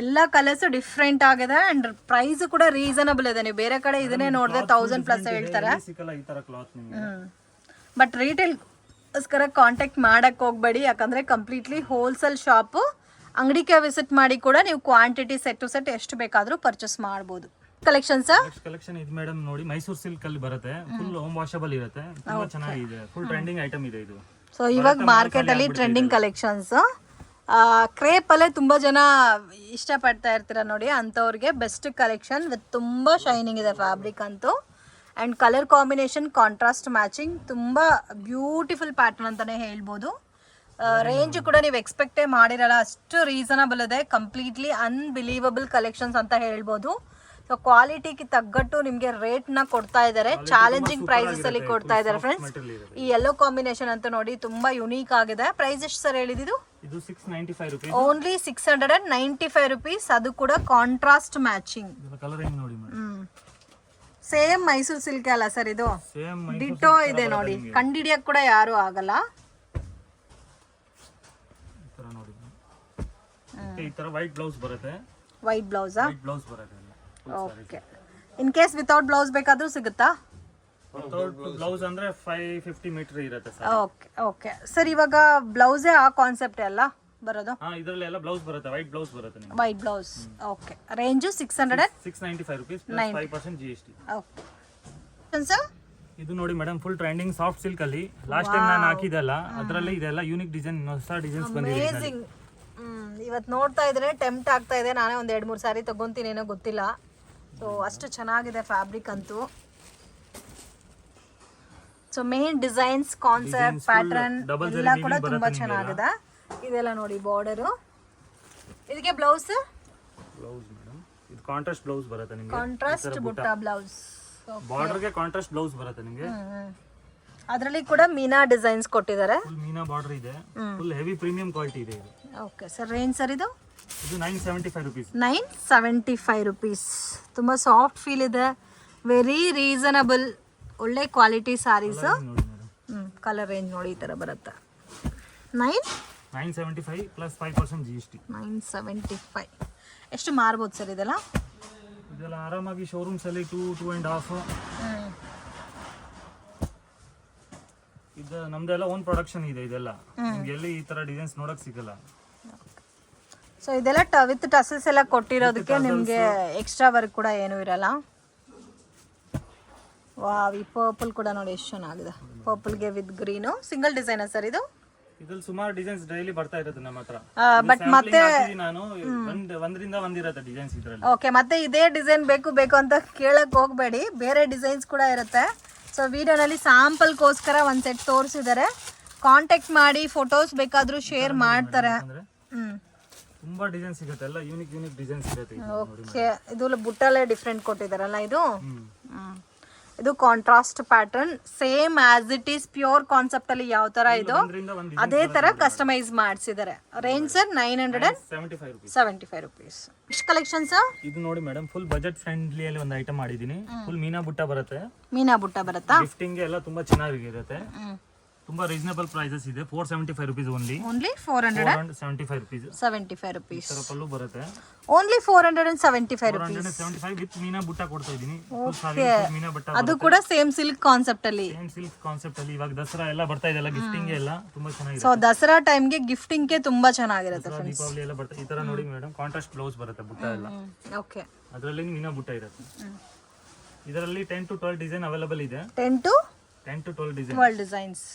ಎಲ್ಲ ಕಲರ್ಸ್ ಡಿಫ್ರೆಂಟ್ ಆಗಿದೆ ಅಂಡ್ ಪ್ರೈಸ್ ಕೂಡ ರೀಸನಬಲ್ ಇದೆ. ನೀವು ಬೇರೆ ಕಡೆ ಇದನ್ನೇ ನೋಡಿದ್ರೆ 1000+ ಹೇಳ್ತಾರೆ. ಸಿಕ್ಕಲ್ಲ ಈ ತರ ಕ್ಲಾತ್ ನಿಮಗೆ. ಬಟ್ ರಿಟೇಲ್ಗೋಸ್ಕರ ಕಾಂಟ್ಯಾಕ್ಟ್ ಮಾಡಕ್ಕೆ ಹೋಗಬೇಡಿ, ಯಾಕಂದರೆ ಕಂಪ್ಲೀಟ್ಲಿ ಹೋಲ್ಸೇಲ್ ಶಾಪು. ಅಂಗಡಿಗೆ ವಿಸಿಟ್ ಮಾಡಿ ಕೂಡ ನೀವು ಕ್ವಾಂಟಿಟಿ ಸೆಟ್ ಟು ಸೆಟ್ ಎಷ್ಟು ಬೇಕಾದರೂ ಪರ್ಚೇಸ್ ಮಾಡ್ಬೋದು. ಕಲೆಕ್ಷನ್ಸ್ ಕಲೆಕ್ಷನ್ ಇದು ಮೇಡಮ್ ನೋಡಿ, ಮೈಸೂರು ಸಿಲ್ಕ್ ಅಲ್ಲಿ ಬರುತ್ತೆ. ಫುಲ್ ಹೋಮ್ ವಾಷಬಲ್ ಇರುತ್ತೆ, ತುಂಬಾ ಚೆನ್ನಾಗಿದೆ. ಫುಲ್ ಟ್ರೆಂಡಿಂಗ್ ಐಟಮ್ ಇದೆ ಇದು. ಸೊ ಇವಾಗ ಮಾರ್ಕೆಟ್ ಅಲ್ಲಿ ಟ್ರೆಂಡಿಂಗ್ ಕಲೆಕ್ಷನ್ಸ್. ಕ್ರೇಪ್ ಅಲ್ಲೇ ತುಂಬಾ ಜನ ಇಷ್ಟಪಡ್ತಾ ಇರ್ತೀರ ನೋಡಿ, ಅಂಥವ್ರಿಗೆ ಬೆಸ್ಟ್ ಕಲೆಕ್ಷನ್ ವಿತ್ ತುಂಬ ಶೈನಿಂಗ್ ಇದೆ ಫ್ಯಾಬ್ರಿಕ್ ಅಂತೂ. And colour combination contrast matching, ತುಂಬ ಬ್ಯೂಟಿಫುಲ್ ಪ್ಯಾಟರ್ನ್ ಅಂತಲೇ ಹೇಳ್ಬೋದು. ರೇಂಜ್ ಕೂಡ ನೀವು ಎಕ್ಸ್ಪೆಕ್ಟೇ ಮಾಡಿರಲ್ಲ, ಅಷ್ಟು ರೀಸನಬಲ್ ಇದೆ. ಕಂಪ್ಲೀಟ್ಲಿ ಅನ್ಬಿಲೀವಬಲ್ ಕಲೆಕ್ಷನ್ಸ್ ಅಂತ ಹೇಳ್ಬೋದು. ಸೊ ಕ್ವಾಲಿಟಿಗೆ ತಗ್ಗಟ್ಟು ನಿಮಗೆ ರೇಟ್ನ ಕೊಡ್ತಾ ಇದ್ದಾರೆ, ಚಾಲೆಂಜಿಂಗ್ ಪ್ರೈಸಸ್ ಅಲ್ಲಿ ಕೊಡ್ತಾ ಇದ್ದಾರೆ ಫ್ರೆಂಡ್ಸ್. ಈ ಯೆಲ್ಲೋ ಕಾಂಬಿನೇಷನ್ ಅಂತ ನೋಡಿ ತುಂಬಾ ಯುನೀಕ್ ಆಗಿದೆ. ಪ್ರೈಸ್ ಎಷ್ಟು ಸರ್ ಹೇಳಿದ್ದು? ಇದು 695 ರೂಪೀಸ್. Only 695 rupees. ಅದು ಕೂಡ ಕಾಂಟ್ರಾಸ್ಟ್ ಮ್ಯಾಚಿಂಗ್. ಕಲರಿಂಗ್ ನೋಡಿ ಮೇಡಮ್, ಸೇಮ್ ಮೈಸೂರು ಸಿಲ್ಕ್ ಅಲ್ಲ ಸರ್ ಇದು? ಡಿಟೋ ಇದೆ ನೋಡಿ, ಕಂಡಿಡಿಯಕ್ಕೆ ಕೂಡ ಯಾರು ಆಗಲ್ಲ. ಈ ತರ ವೈಟ್ ಬ್ಲೌಸ್ ಬರುತ್ತೆ. ವೈಟ್ ಬ್ಲೌಸಾ? ವೈಟ್ ಬ್ಲೌಸ್ ಬರುತ್ತೆ. Okay. In case without blouse ಬೇಕಾದ್ರೂ ಸಿಗುತ್ತಾ? ವಿತೌಟ್ ಬ್ಲೌಸ್ ಅಂದ್ರೆ 550 ಮೀಟರ್ ಇರುತ್ತೆ ಸರ್. Okay okay sir. ಇವಾಗ ಬ್ಲೌಸೇ ಆ ಕಾನ್ಸೆಪ್ಟ್ ಅಲ್ಲ ಬರೋದು? ಹಾ, ಇದರಲ್ಲಿ ಎಲ್ಲ ಬ್ಲೌಸ್ ಬರುತ್ತೆ, ವೈಟ್ ಬ್ಲೌಸ್ ಬರುತ್ತೆ ನಿಮಗೆ. White blouse. Okay. Range 695 rupees plus 5% GST. Okay sir. ಇದು ನೋಡಿ madam, full trending soft silk ಅಲ್ಲಿ ಲಾಸ್ಟ್ ಟೈಮ್ ನಾನು ಹಾಕಿದಲ್ಲ, ಅದರಲ್ಲಿ ಇದೆಲ್ಲ ಯೂನಿಕ್ ಡಿಸೈನ್, ಹೊಸ ಡಿಸೈನ್ಸ್ ಬಂದಿದೆ. ಅಮೇಜಿಂಗ್. ಇವತ್ತು ನೋಡ್ತಾ ಇದ್ರೆ ಟೆಂಪ್ಟ್ ಆಗ್ತಾ ಇದೆ, ನಾನೇ ಒಂದು 2-3 ಸಾರಿ ತಗೊಂತೀನಿ, ಏನೋ ಗೊತ್ತಿಲ್ಲ. ಸೊ ಅಷ್ಟು ಚೆನ್ನಾಗಿದೆ ಫ್ಯಾಬ್ರಿಕ್ ಅಂತೂ. So main designs, concept, pattern ಎಲ್ಲ ಕೂಡ ತುಂಬಾ ಚೆನ್ನಾಗಿದೆ. ಇದೆಲ್ಲ ನೋಡಿ ಬಾರ್ಡರು. ಇದಕ್ಕೆ ಬ್ಲೌಸ್ ಮೇಡಮ್, ಇದು ಕಾಂಟ್ರಾಸ್ಟ್ ಬ್ಲೌಸ್ ಬರುತ್ತೆ ನಿಮಗೆ. ಕಾಂಟ್ರಾಸ್ಟ್ ಬುಟ್ಟ ಬ್ಲೌಸ್. ಬಾರ್ಡರ್ ಗೆ ಕಾಂಟ್ರಾಸ್ಟ್ ಬ್ಲೌಸ್ ಬರುತ್ತೆ ನಿಮಗೆ. ಅದರಲ್ಲಿ ಕೂಡ ಮೀನಾ ಡಿಸೈನ್ಸ್ ಕೊಟ್ಟಿದ್ದಾರೆ. ಫುಲ್ ಮೀನಾ ಬಾರ್ಡರ್ ಇದೆ, ಫುಲ್ ಹೆವಿ ಪ್ರೀಮಿಯಂ ಕ್ವಾಲಿಟಿ ಇದೆ ಇದು. Okay sir. ರೇಂಜ್ ಸರ್ ಇದು? ಇದು 975 ರೂಪೀಸ್. 975 ರೂಪೀಸ್. ತುಂಬ ಸಾಫ್ಟ್ ಫೀಲ್ ಇದೆ, ವೆರಿ ರೀಸನಬಲ್, ಒಳ್ಳೆ ಕ್ವಾಲಿಟಿ ಸ್ಯಾರೀಸ್. ಕಲರ್ ರೇಂಜ್ ನೋಡಿ ಈ ಥರ ಬರುತ್ತೆ. 975 ಪ್ಲಸ್ 5% GST. 975. ಎಷ್ಟು ಮಾರ್ಬೋದು ಸರ್ ಇದೆಲ್ಲ? ಇದೆಲ್ಲ ಆರಾಮಾಗಿ ಶೋರೂಮ್ಸ್ ಅಲ್ಲಿ 2.5. ಇದು ನಮ್ದೆಲ್ಲ ಓನ್ ಪ್ರೊಡಕ್ಷನ್ ಇದೆ. ಇದೆಲ್ಲ ನಿಮ್ಗೆ ಎಲ್ಲಿ ಈ ತರ ಡಿಸೈನ್ಸ್ ನೋಡಕ್ ಸಿಗಲ್ಲ. ಸೊ ಇದೆಲ್ಲ ವಿತ್ ಟಸಲ್ಸ್ ಎಲ್ಲ ಕೊಟ್ಟಿರೋದಕ್ಕೆ ನಿಮಗೆ ಎಕ್ಸ್ಟ್ರಾ ವರ್ಕ್ ಕೂಡ ಏನೂ ಇರಲ್ಲ. ವಾವ್, ಈ ಪರ್ಪಲ್ ಕೂಡ ನೋಡಿ ಎಷ್ಟು ಚೆನ್ನಾಗಿದೆ. ಪರ್ಪಲ್ಗೆ with green single designer sir ಇದು? ಇದ್ರಲ್ಲಿ ಸುಮಾರು ಡಿಸೈನ್ಸ್ ಡೈಲಿ ಬರ್ತಾ ಇರುತ್ತೆ ನಮ್ಮ ಹತ್ರ. ಬಟ್ ಮತ್ತೆ ನಾನು ಒಂದರಿಂದ ಒಂದಿರುತ್ತೆ ಡಿಸೈನ್ಸ್ ಇದರಲ್ಲಿ. ಓಕೆ. ಮತ್ತೆ ಇದೇ ಡಿಸೈನ್ ಬೇಕು ಅಂತ ಕೇಳಕ್ ಹೋಗಬೇಡಿ, ಬೇರೆ ಡಿಸೈನ್ಸ್ ಕೂಡ ಇರುತ್ತೆ. ಸೊ ವಿಡಿಯೋನಲ್ಲಿ ಸ್ಯಾಂಪಲ್ಗೋಸ್ಕರ ಒಂದು ಸೆಟ್ ತೋರಿಸಿದ್ದಾರೆ. ಕಾಂಟ್ಯಾಕ್ಟ್ ಮಾಡಿ, ಫೋಟೋಸ್ ಬೇಕಾದರೂ ಶೇರ್ ಮಾಡ್ತಾರೆ. ತುಂಬಾ ಡಿಸೈನ್ಸ್ ಸಿಗುತ್ತೆ, ಎಲ್ಲ ಯೂನಿಕ್ ಡಿಸೈನ್ಸ್ ಇರುತ್ತೆ. ಓಕೆ. ಇದು ಬುಟ್ಟಲ್ಲೇ ಡಿಫ್ರೆಂಟ್ ಕೊಟ್ಟಿದ್ದಾರಲ್ಲ ಇದು? ಇದು contrast pattern, same as it is pure concept ಅಲ್ಲಿ ಯಾವ ತರ ಇದು ಅದೇ ತರ ಕಸ್ಟಮೈಸ್ ಮಾಡಿಸಿದ್ದಾರೆ. Range sir 975 rupees. ಇಷ್ಟು ಕಲೆಕ್ಷನ್ ಸರ್? ಇದು ನೋಡಿ ಮೇಡಮ್, ಫುಲ್ ಬಜೆಟ್ ಫ್ರೆಂಡ್ಲಿ ಅಲ್ಲಿ ಒಂದು ಐಟಮ್ ಮಾಡಿದೀನಿ. ಫುಲ್ ಮೀನಾ ಬುಟ್ಟ ಬರುತ್ತೆ. ಮೀನಾ ಬುಟ್ಟ ಬರುತ್ತಾ? ಗಿಫ್ಟಿಂಗ್ ಎಲ್ಲ ತುಂಬಾ ಚೆನ್ನಾಗಿರುತ್ತೆ. ತುಂಬಾ ರೀಸನಬಲ್ ಪ್ರೈಸಸ್ ಇದೆ. 475 ರೂಪೀಸ್ ಓನ್ಲಿ. 475 ರೂಪೀಸ್. 75 ರೂಪೀಸ್. ತರ ಪಲ್ಲು ಬರುತ್ತೆ. Only 475 rupees. 475 ವಿತ್ ಮೀನಾ ಬುಟ್ಟ ಕೊಡ್ತಾ ಇದೀನಿ. ಮೀನಾ ಬುಟ್ಟ ಅದು ಕೂಡ ಸೇಮ್ ಸಿಲ್ಕ್ ಕಾನ್ಸೆಪ್ಟ್ ಅಲ್ಲಿ. ಇವಾಗ ದಸರಾ ಎಲ್ಲ ಬರ್ತಾ ಇದೆಲ್ಲ, ಗಿಫ್ಟಿಂಗ್ ಎಲ್ಲ ತುಂಬಾ ಚೆನ್ನಾಗಿದೆ. ಸೊ ದಸರಾ ಟೈಮ್ ಗೆ ಗಿಫ್ಟಿಂಗ್ ಗೆ ತುಂಬಾ ಚೆನ್ನಾಗಿರುತ್ತೆ. ದೀಪಾವಳಿ ಎಲ್ಲ ಬರ್ತಾ ಈ ತರ ನೋಡಿ ಮೇಡಮ್, ಕಾಂಟ್ರಾಸ್ಟ್ ಬ್ಲೌಸ್ ಬರುತ್ತೆ ಬುಟ್ಟ ಎಲ್ಲ. ಓಕೆ. ಅದರಲ್ಲಿ ಮೀನಾ ಬುಟ್ಟ ಇರುತ್ತೆ. ಇದರಲ್ಲಿ 10 to 12 ಡಿಸೈನ್ ಅವೈಲೇಬಲ್ ಇದೆ. 10 to 12 ಡಿಸೈನ್ಸ್.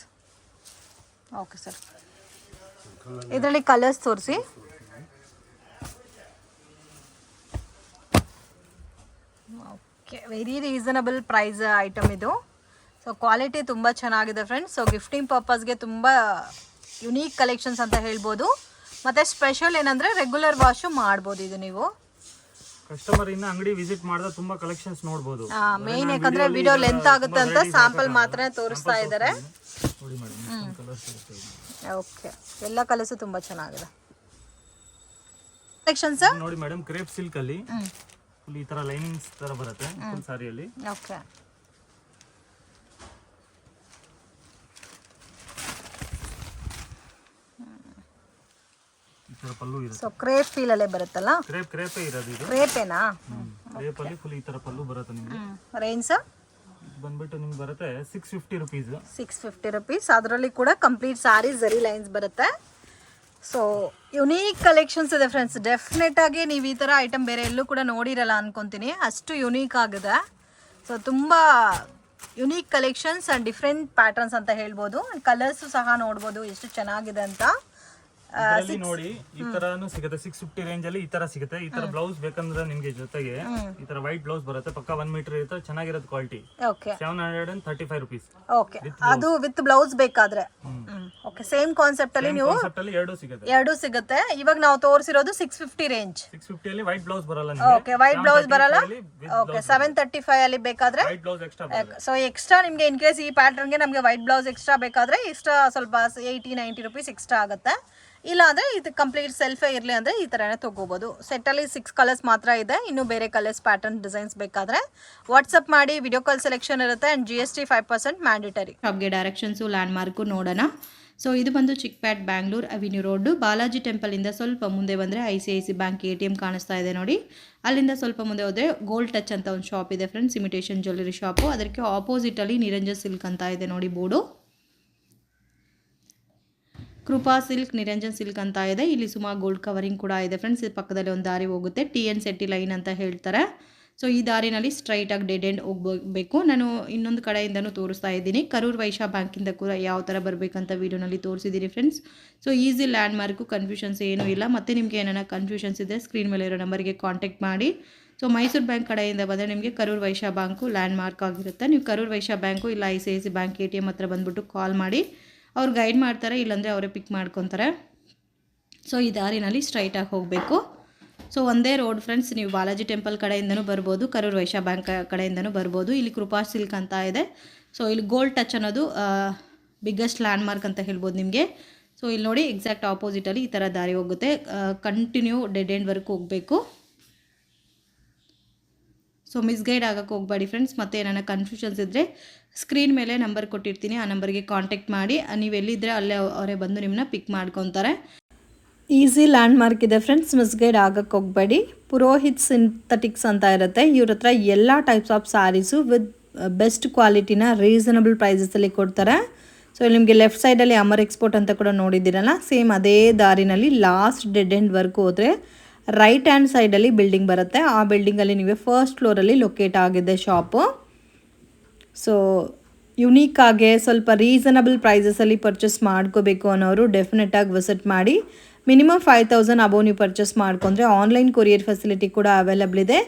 Okay sir. ಇದರಲ್ಲಿ ಕಲರ್ಸ್ ತೋರಿಸಿ. Okay. Very reasonable price item ಇದು. ಸೊ ಕ್ವಾಲಿಟಿ ತುಂಬ ಚೆನ್ನಾಗಿದೆ ಫ್ರೆಂಡ್ಸ್. ಸೊ ಗಿಫ್ಟಿಂಗ್ ಪರ್ಪಸ್ಗೆ ತುಂಬ ಯುನೀಕ್ ಕಲೆಕ್ಷನ್ಸ್ ಅಂತ ಹೇಳ್ಬೋದು. ಮತ್ತು ಸ್ಪೆಷಲ್ ಏನಂದರೆ ರೆಗ್ಯುಲರ್ ವಾಶು ಮಾಡ್ಬೋದು ಇದು ನೀವು. ಕಸ್ಟಮರ್ ಇನ್ನ ಅಂಗಡಿ ವಿಸಿಟ್ ಮಾಡಿದ್ರೆ ತುಂಬಾ ಕಲೆಕ್ಷನ್ಸ್ ನೋಡಬಹುದು. ಮೇನ್ ಯಾಕಂದ್ರೆ ವಿಡಿಯೋ ಲೆಂತ್ ಆಗುತ್ತೆ ಅಂತ ಸ್ಯಾಂಪಲ್ ಮಾತ್ರ ತೋರಿಸ್ತಾ ಇದ್ದಾರೆ. ಓಕೆ. ಎಲ್ಲ ಕಲರ್ಸ್ ತುಂಬಾ ಚೆನ್ನಾಗಿದೆ. ಕಲೆಕ್ಷನ್ಸ್ ನೋಡಿ ಮೇಡಮ್, ಕ್ರೇಪ್ ಸಿಲ್ಕ್ ಅಲ್ಲಿ ಫುಲ್ ಈ ತರ ಲೈನಿಂಗ್ಸ್ ತರ ಬರುತ್ತೆ ಫುಲ್ ಸಾರಿಯಲ್ಲಿ. ಓಕೆ. ತರ ಪಲ್ಲು ಇರುತ್ತೆ. ಸೊ ಕ್ರೇಪ್ ಫೀಲ್ ಅಲ್ಲೇ ಬರುತ್ತಲ್ಲ, ಕ್ರೇಪೇ ಇರೋದು ಇದು. ಕ್ರೇಪೇನಾ? ಕ್ರೇಪ್ ಅಲ್ಲಿ ಫುಲ್ ಈ ತರ ಪಲ್ಲು ಬರುತ್ತೆ ನಿಮಗೆ. ರೇಂಜ್ ಸರ್ ಬಂದ್ಬಿಟ್ಟು ನಿಮ್ಗೆ ಬರುತ್ತೆ 650 ರುಪೀಸ್. 650 ರುಪೀಸ್. ಅದರಲ್ಲಿ ಕೂಡ ಕಂಪ್ಲೀಟ್ ಸಾರಿ ಜರಿ ಲೈನ್ಸ್ ಬರುತ್ತೆ. ಸೊ ಯುನೀಕ್ ಕಲೆಕ್ಷನ್ಸ್ ಇದೆ ಫ್ರೆಂಡ್ಸ್. ಡೆಫಿನೆಟ್ ಆಗಿ ನೀವು ಈ ಥರ ಐಟಮ್ ಬೇರೆ ಎಲ್ಲೂ ಕೂಡ ನೋಡಿರಲ್ಲ ಅನ್ಕೊತೀನಿ, ಅಷ್ಟು ಯುನೀಕ್ ಆಗಿದೆ. ಸೊ ತುಂಬ unique collections and different patterns ಅಂತ ಹೇಳ್ಬೋದು. ಕಲರ್ಸು ಸಹ ನೋಡ್ಬೋದು ಎಷ್ಟು ಚೆನ್ನಾಗಿದೆ ಅಂತ. ಇದರಲ್ಲಿ ನೋಡಿ ಈ ತರಾನು ಸಿಗುತ್ತೆ 650 ರೇಂಜ್ ಅಲ್ಲಿ. ಈ ತರ ಸಿಗುತ್ತೆ. ಈ ತರ ಬ್ಲೌಸ್ ಬೇಕಂದ್ರೆ ನಿಮ್ಗೆ ಜೊತೆಗೆ ಈ ತರ ವೈಟ್ ಬ್ಲೌಸ್ ಬರುತ್ತೆ. ಪಕ್ಕ 1 ಮೀಟರ್ ಇರುತ್ತೆ. ಚೆನ್ನಾಗಿರೋದು ಕ್ವಾಲಿಟಿ. Okay 735 rupees. ಓಕೆ, ಅದು ವಿತ್ ಬ್ಲೌಸ್ ಬೇಕಾದ್ರೆ. ಓಕೆ, ಸೇಮ್ ಕಾನ್ಸೆಪ್ಟ್ ಅಲ್ಲಿ ನೀವು ಎರಡು ಸಿಗುತ್ತೆ. ಇವಾಗ ನಾವು ತೋರಿಸಿರೋದು 650 ರೇಂಜ್. 650 ಅಲ್ಲಿ ವೈಟ್ ಬ್ಲೌಸ್ ಬರಲ್ಲ ನಿಮಗೆ. ಓಕೆ, ವೈಟ್ ಬ್ಲೌಸ್ ಬರಲ್ಲ. ಓಕೆ, 735 ಅಲ್ಲಿ ಬೇಕಾದ್ರೆ ವೈಟ್ ಬ್ಲೌಸ್ ಎಕ್ಸ್ಟ್ರಾ ಬರುತ್ತೆ. ಸೊ ಎಕ್ಸ್ಟ್ರಾ ನಿಮಗೆ ಇನ್ ಕೇಸ್ ಈ ಪ್ಯಾಟರ್ನ್ ಗೆ ನಮಗೆ ವೈಟ್ ಬ್ಲೌಸ್ ಎಕ್ಸ್ಟ್ರಾ ಬೇಕಾದ್ರೆ ಎಕ್ಸ್ಟ್ರಾ ಸ್ವಲ್ಪ 80-90 ರುಪೀಸ್ ಎಕ್ಸ್ಟ್ರಾ ಆಗುತ್ತೆ. ಇಲ್ಲ ಅಂದರೆ ಇದು ಕಂಪ್ಲೀಟ್ ಸೆಲ್ಫೇ ಇರಲಿ ಅಂದರೆ ಈ ಥರನೇ ತೊಗೋಬೋದು. ಸೆಟ್ಟಲ್ಲಿ 6 ಕಲರ್ಸ್ ಮಾತ್ರ ಇದೆ. ಇನ್ನೂ ಬೇರೆ ಕಲರ್ಸ್ ಪ್ಯಾಟರ್ನ್ ಡಿಸೈನ್ಸ್ ಬೇಕಾದರೆ ವಾಟ್ಸಪ್ ಮಾಡಿ. ವಿಡಿಯೋ ಕಾಲ್ ಸೆಲೆಕ್ಷನ್ ಇರುತ್ತೆ ಆ್ಯಂಡ್ GST 5% ಮ್ಯಾಂಡೇಟರಿ. ಶಾಪ್ಗೆ ಡೈರೆಕ್ಷನ್ಸು ಲ್ಯಾಂಡ್ ಮಾರ್ಕು ನೋಡೋಣ. ಸೊ ಇದು ಬಂದು ಚಿಕ್ಪೇಟ್ ಬ್ಯಾಂಗ್ಳೂರ್ ಅವಿನ್ಯೂ ರೋಡು. ಬಾಲಾಜಿ ಟೆಂಪಲಿಂದ ಸ್ವಲ್ಪ ಮುಂದೆ ಬಂದರೆ ICICI ಬ್ಯಾಂಕ್ ATM ಕಾಣಿಸ್ತಾ ಇದೆ ನೋಡಿ. ಅಲ್ಲಿಂದ ಸ್ವಲ್ಪ ಮುಂದೆ ಹೋದರೆ ಗೋಲ್ಡ್ ಟಚ್ ಅಂತ ಒಂದು ಶಾಪ್ ಇದೆ ಫ್ರೆಂಡ್ಸ್, ಇಮಿಟೇಷನ್ ಜ್ಯುವೆಲ್ಲರಿ ಶಾಪು. ಅದಕ್ಕೆ ಆಪೋಸಿಟಲ್ಲಿ ನಿರಂಜನ್ ಸಿಲ್ಕ್ ಅಂತ ಇದೆ ನೋಡಿ ಬೋರ್ಡು. ಕೃಪಾ ಸಿಲ್ಕ್, ನಿರಂಜನ್ ಸಿಲ್ಕ್ ಅಂತ ಇದೆ. ಇಲ್ಲಿ ಸುಮಾರು ಗೋಲ್ಡ್ ಕವರಿಂಗ್ ಕೂಡ ಇದೆ ಫ್ರೆಂಡ್ಸ್. ಇದು ಪಕ್ಕದಲ್ಲಿ ಒಂದು ದಾರಿ ಹೋಗುತ್ತೆ, TN ಸೆಟ್ಟಿ ಲೈನ್ ಅಂತ ಹೇಳ್ತಾರೆ. ಸೊ ಈ ದಾರಿನಲ್ಲಿ ಸ್ಟ್ರೈಟಾಗಿ ಡೆಡ್ ಎಂಡ್ ಹೋಗಬೇಕು. ನಾನು ಇನ್ನೊಂದು ಕಡೆಯಿಂದನೂ ತೋರಿಸ್ತಾ ಇದ್ದೀನಿ. ಕರೂರ್ ವೈಶ್ಯ ಬ್ಯಾಂಕಿಂದ ಕೂಡ ಯಾವ ಥರ ಬರಬೇಕಂತ ವೀಡಿಯೋನಲ್ಲಿ ತೋರಿಸಿದ್ದೀನಿ friends. So easy land mark, confusions ಏನೂ ಇಲ್ಲ. ಮತ್ತು ನಿಮಗೆ ಏನಾರ ಕನ್ಫ್ಯೂಷನ್ಸ್ ಇದೆ ಸ್ಕ್ರೀನ್ ಮೇಲೆ ಇರೋ ನಂಬರ್ಗೆ ಕಾಂಟ್ಯಾಕ್ಟ್ ಮಾಡಿ. ಸೊ ಮೈಸೂರು ಬ್ಯಾಂಕ್ ಕಡೆಯಿಂದ ಬಂದರೆ ನಿಮಗೆ Karur Vysya bank land mark ಆಗಿರುತ್ತೆ. ನೀವು ಕರೂರ್ ವೈಶ್ಯ ಬ್ಯಾಂಕು ಇಲ್ಲ ICICI ಬ್ಯಾಂಕ್ ATM ಹತ್ರ ಬಂದುಬಿಟ್ಟು ಕಾಲ್ ಮಾಡಿ, ಅವ್ರು ಗೈಡ್ ಮಾಡ್ತಾರೆ, ಇಲ್ಲಾಂದರೆ ಅವರೇ ಪಿಕ್ ಮಾಡ್ಕೊತಾರೆ. ಸೊ ಈ ದಾರಿನಲ್ಲಿ ಸ್ಟ್ರೈಟಾಗಿ ಹೋಗಬೇಕು. ಸೊ ಒಂದೇ ರೋಡ್ ಫ್ರೆಂಡ್ಸ್. ನೀವು ಬಾಲಾಜಿ ಟೆಂಪಲ್ ಕಡೆಯಿಂದನೂ ಬರ್ಬೋದು, ಕರೂರ್ ವೈಶ್ಯ ಬ್ಯಾಂಕ್ ಕಡೆಯಿಂದನೂ ಬರ್ಬೋದು. ಇಲ್ಲಿ ಕೃಪಾ ಸಿಲ್ಕ್ ಅಂತ ಇದೆ. ಸೊ ಇಲ್ಲಿ ಗೋಲ್ಡ್ ಟಚ್ ಅನ್ನೋದು ಬಿಗ್ಗೆಸ್ಟ್ ಲ್ಯಾಂಡ್ ಮಾರ್ಕ್ ಅಂತ ಹೇಳ್ಬೋದು ನಿಮಗೆ. ಸೊ ಇಲ್ಲಿ ನೋಡಿ ಎಕ್ಸಾಕ್ಟ್ ಆಪೋಸಿಟಲ್ಲಿ ಈ ಥರ ದಾರಿ ಹೋಗುತ್ತೆ. ಕಂಟಿನ್ಯೂ ಡೆಡ್ ಎಂಡ್ವರೆಗೂ ಹೋಗಬೇಕು. ಸೊ ಮಿಸ್ಗೈಡ್ ಆಗೋಕ್ಕೆ ಹೋಗಬೇಡಿ ಫ್ರೆಂಡ್ಸ್. ಮತ್ತು ಏನಾರ ಕನ್ಫ್ಯೂಷನ್ಸ್ ಇದ್ದರೆ ಸ್ಕ್ರೀನ್ ಮೇಲೆ ನಂಬರ್ ಕೊಟ್ಟಿರ್ತೀನಿ, ಆ ನಂಬರ್ಗೆ ಕಾಂಟ್ಯಾಕ್ಟ್ ಮಾಡಿ. ನೀವು ಎಲ್ಲಿದ್ದರೆ ಅಲ್ಲೇ ಅವರೇ ಬಂದು ನಿಮ್ಮನ್ನ ಪಿಕ್ ಮಾಡ್ಕೊತಾರೆ. ಈಸಿ ಲ್ಯಾಂಡ್ ಮಾರ್ಕ್ ಇದೆ ಫ್ರೆಂಡ್ಸ್, ಮಿಸ್ಗೈಡ್ ಆಗೋಕ್ಕೆ ಹೋಗಬೇಡಿ. ಪುರೋಹಿತ್ ಸಿಂಥೆಟಿಕ್ಸ್ ಅಂತ ಇರುತ್ತೆ. ಇವ್ರ ಹತ್ರ ಎಲ್ಲ types of saris with best ಕ್ವಾಲಿಟಿನ ರೀಸನಬಲ್ ಪ್ರೈಸಸಲ್ಲಿ ಕೊಡ್ತಾರೆ. ಸೊ ನಿಮಗೆ ಲೆಫ್ಟ್ ಸೈಡಲ್ಲಿ ಅಮರ್ ಎಕ್ಸ್ಪೋರ್ಟ್ ಅಂತ ಕೂಡ ನೋಡಿದ್ದೀರಲ್ಲ, ಸೇಮ್ ಅದೇ ದಾರಿನಲ್ಲಿ ಲಾಸ್ಟ್ ಡೆಡ್ ಎಂಡ್ವರೆಗೂ ಹೋದರೆ ರೈಟ್ ಹ್ಯಾಂಡ್ ಸೈಡಲ್ಲಿ ಬಿಲ್ಡಿಂಗ್ ಬರುತ್ತೆ. ಆ ಬಿಲ್ಡಿಂಗಲ್ಲಿ ನಿಮಗೆ ಫಸ್ಟ್ ಫ್ಲೋರಲ್ಲಿ ಲೊಕೇಟ್ ಆಗಿದೆ ಶಾಪು. ಸೊ ಯುನೀಕಾಗೆ ಸ್ವಲ್ಪ ರೀಸನಬಲ್ ಪ್ರೈಸಸಲ್ಲಿ ಪರ್ಚೇಸ್ ಮಾಡ್ಕೋಬೇಕು ಅನ್ನೋರು ಡೆಫಿನೆಟಾಗಿ ವಿಸಿಟ್ ಮಾಡಿ. ಮಿನಿಮಮ್ 5000 ಅಬೌವ್ ನೀವು ಪರ್ಚೇಸ್ ಮಾಡ್ಕೊಂಡ್ರೆ ಆನ್ಲೈನ್ ಕೊರಿಯರ್ ಫೆಸಿಲಿಟಿ ಕೂಡ ಅವೈಲಬಲ್ ಇದೆ.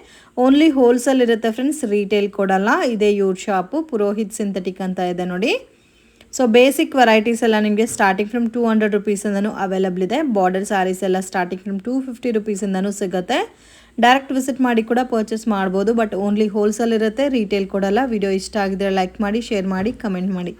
ಓನ್ಲಿ ಹೋಲ್ಸೇಲ್ ಇರುತ್ತೆ ಫ್ರೆಂಡ್ಸ್, ರೀಟೇಲ್ ಕೊಡಲ್ಲ. ಇದೇ ಇವ್ರ ಶಾಪು ಪುರೋಹಿತ್ ಸಿಂಥೆಟಿಕ್ ಅಂತ ಇದೆ ನೋಡಿ. ಸೊ ಬೇಸಿಕ್ ವೆರೈಟೀಸ್ ಎಲ್ಲ ನಿಮಗೆ ಸ್ಟಾರ್ಟಿಂಗ್ ಫ್ರಮ್ 200 ರುಪೀಸಿಂದನೂ ಅವೈಲಬಲ್ ಇದೆ. ಬಾರ್ಡರ್ ಸ್ಯಾರೀಸ್ ಎಲ್ಲ ಸ್ಟಾರ್ಟಿಂಗ್ ಫ್ರಮ್ 250 ರುಪೀಸಿಂದನೂ ಸಿಗುತ್ತೆ. ಡೈರೆಕ್ಟ್ ವಿಸಿಟ್ ಮಾಡಿ ಕೂಡ ಪರ್ಚೇಸ್ ಮಾಡ್ಬೋದು. ಬಟ್ ಓನ್ಲಿ ಹೋಲ್ಸೇಲ್ ಇರುತ್ತೆ, ರೀಟೇಲ್ ಕೊಡಲ್ಲ. ವಿಡಿಯೋ ಇಷ್ಟ ಆಗಿದ್ರೆ ಲೈಕ್ ಮಾಡಿ, ಶೇರ್ ಮಾಡಿ, ಕಮೆಂಟ್ ಮಾಡಿ.